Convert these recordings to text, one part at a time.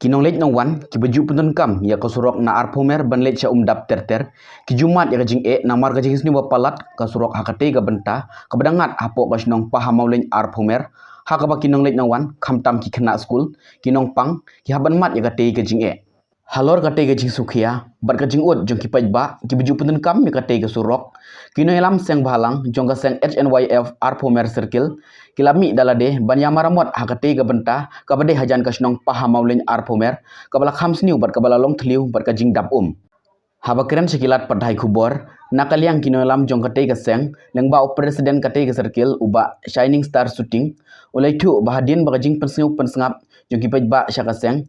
Kinong late nong wan, ki baju puntun kam, ya kasurok na arpomer ban late sya umdap ter, ki jumat ya kajing namar kajing sini wapalat, kasurok hakate ga benta, kabadangat hapo kasnong pahamau len arpomer, hakaba kinong late nong wan, kamtam ki kena school, kinong pang, ki haban mat ya kate kajing Halor kate kajing sukhia, bat kajing ut jong ki pajba, ki baju puntun kam ya kate kasurok, kinong elam seng bahalang, jong ka seng HNYF arpomer circle, kilami dalade ban yamaramot hakate ga benta kabade hajan kasnong pahamau len arpomer kabala khamsniu bat kabala long thliu bat kajing dap habakren sekilat padhai khubor nakaliang kinolam jong kate ga seng lengba presiden kate ga circle uba shining star shooting ulaitu bahadin bagajing pensngap jong ki pajba syaka seng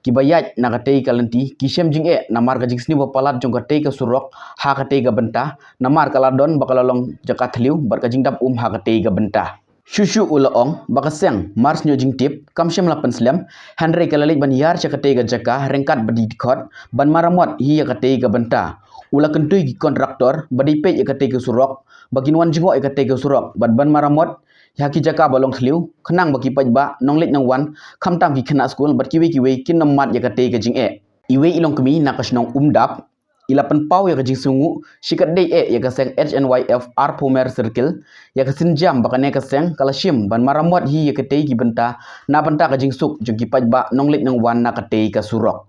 kibayat nakate kalanti kisem jing namar kajing sni palat jong kate ka surok ha kate ga benta namar kaladon bakalalong jakat thliu bat kajing dap ha kate ga benta Shushu ulaong bakaseng mars nyo jing tip kamsem lapan slam Henry kalalik ban yar cakate ga jaka rengkat badi dikot ban maramot hi yakate ga benta ula kentui gi kontraktor badi pe yakate ga surok bagin wan jingo yakate ga surok ban maramot yaki jaka balong khliu khenang baki pajba nonglet nang wan khamtam gi khena school bat kiwe kin namat yakate ga jing iwe ilong kemi nakasnong umdap ilapan pau ya kajing sungu shikat dei ya kaseng HNYF arpomer circle ya kasin jam bakane kaseng kalashim ban maramot hi ya katei ki benta na benta kajing suk jong ki pajba nonglet nang wan na katei ka surok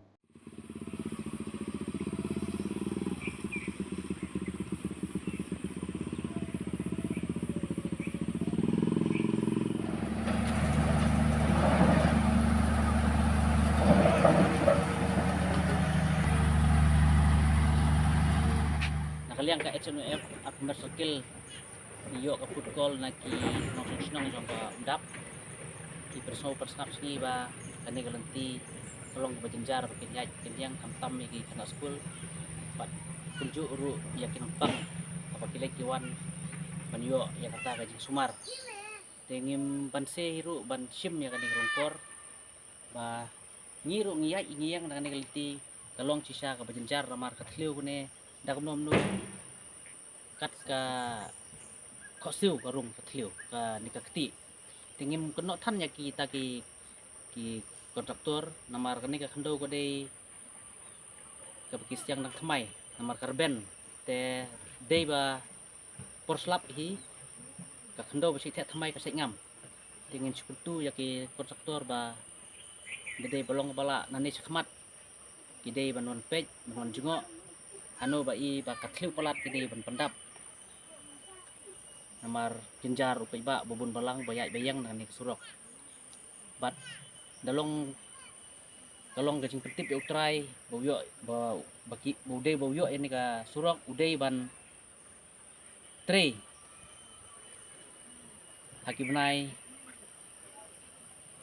Nakaliang ka HNF at Mercil iyo ka food call na ki nong jong ka undap ki personal persnap sini ba kani galanti tolong bajenjar bakin yaj kenyang kamtam ki kana school pat kunju uru yakin pang apabila kiwan banyo ya kata gajing sumar tengim banse hiru ban sim ya kani rongkor ba ngiru ngiyai ngiyang kani galanti kalong cisa ka bajenjar ramar kathliu kune dakum nu kat ka khosiu karung kathliu ka nikakti tingim kenok than ya ki kontraktor namar kani ka khando ko dei ka kisyang nang thmai namar karben te dei ba porslap hi ka khando ba sithe thmai ka sengam tingin sekutu ya ki kontraktor ba dei balong bala nani sakhmat ki dei banon pej banon jingo anu ba i ba kathliu palat kini ban pendap namar jenjar upai ba bubun balang bayai bayang dengan nik surok bat dalong gajing petip ya utrai bauyo ba baki budai bauyo ini ka surok udai ban tre haki benai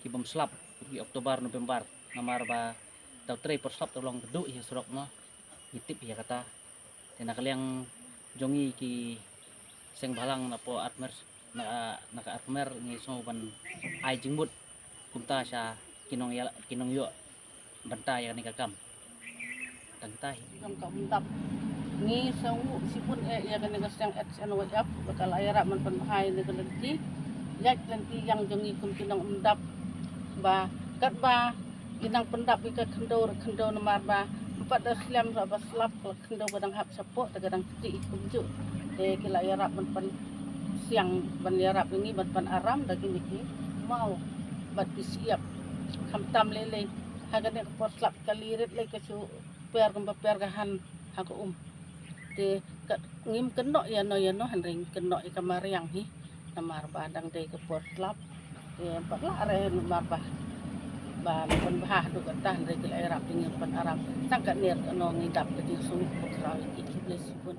ki bom slap di Oktober November namar ba tau tre per slap tolong geduk ya surok no itip ya kata tena kaliang jongi ki seng balang na po atmer naka atmer ni so ban ai jingbut kunta sa kinong yo banta ya ni kakam tangtai kam kamtap ni sawu sipun ya kan nga seng HNYF bakal ayara man panhay ni kalenti yak lenti yang jongi kun kinong umdap ba kat ba inang pendap ika kendo namar ba pada slam sa baslap kendo badang hap sapo tagadang ti kunju de kila yarap ban siang ban yarap ini ban aram daging iki mau bat siap kamtam lele hagane baslap kalirit le kesu per gahan haku de ngim kenok ya no hanring kenok ikamariang hi namar badang de ke baslap bakla are namar ba ban bah du katan re kila yarap dengan pan aram tangkat ner no ngidap ke di sunu pokra iki blesipun